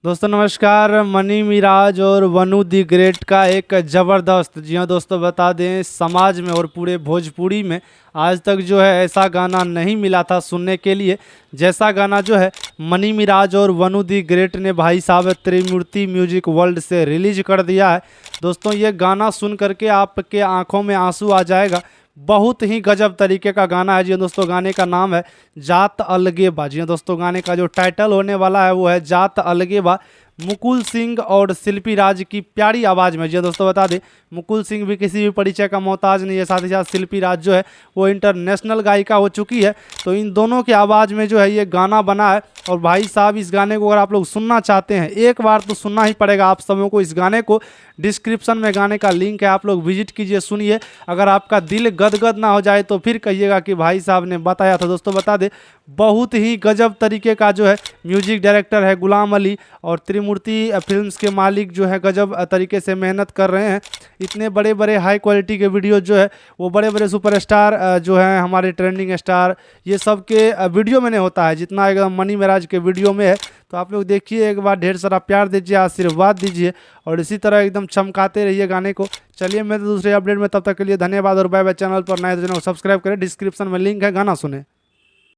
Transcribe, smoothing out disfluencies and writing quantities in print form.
दोस्तों नमस्कार। मनी मिराज और वनु दी ग्रेट का एक ज़बरदस्त, जी हाँ दोस्तों, बता दें समाज में और पूरे भोजपुरी में आज तक जो है ऐसा गाना नहीं मिला था सुनने के लिए जैसा गाना जो है मनी मिराज और वनु दी ग्रेट ने भाई साहब त्रिमूर्ति म्यूजिक वर्ल्ड से रिलीज कर दिया है। दोस्तों ये गाना सुन करके आपके आंखों में आंसू आ जाएगा। बहुत ही गजब तरीके का गाना है जी दोस्तों। गाने का नाम है जात अलगे बा। जी दोस्तों, गाने का जो टाइटल होने वाला है वो है जात अलगे बा। मुकुल सिंह और शिल्पी राज की प्यारी आवाज़ में। जी दोस्तों, बता दें मुकुल सिंह भी किसी भी परिचय का मोहताज नहीं है, साथ ही साथ शिल्पी राज जो है वो इंटरनेशनल गायिका हो चुकी है। तो इन दोनों की आवाज़ में जो है ये गाना बना है। और भाई साहब इस गाने को अगर आप लोग सुनना चाहते हैं एक बार तो सुनना ही पड़ेगा आप सबों को। इस गाने को डिस्क्रिप्शन में गाने का लिंक है, आप लोग विजिट कीजिए, सुनिए। अगर आपका दिल गदगद ना हो जाए तो फिर कहिएगा कि भाई साहब ने बताया था। दोस्तों बता दें बहुत ही गजब तरीके का जो है म्यूजिक डायरेक्टर है गुलाम अली, और त्रिमूर्ति फिल्म्स के मालिक जो है गजब तरीके से मेहनत कर रहे हैं। इतने बड़े बड़े हाई क्वालिटी के वीडियो जो है वो बड़े बड़े सुपरस्टार जो है हमारे ट्रेंडिंग स्टार ये सब के वीडियो में नहीं होता है जितना एकदम मनी मिराज के वीडियो में है। तो आप लोग देखिए एक बार, ढेर सारा प्यार दीजिए, आशीर्वाद दीजिए और इसी तरह एकदम चमकाते रहिए गाने को। चलिए मैं तो दूसरे अपडेट में, तब तक के लिए धन्यवाद और बाय बाय। चैनल पर नए तो चैनल को सब्सक्राइब करें, डिस्क्रिप्शन में लिंक है, गाना सुने।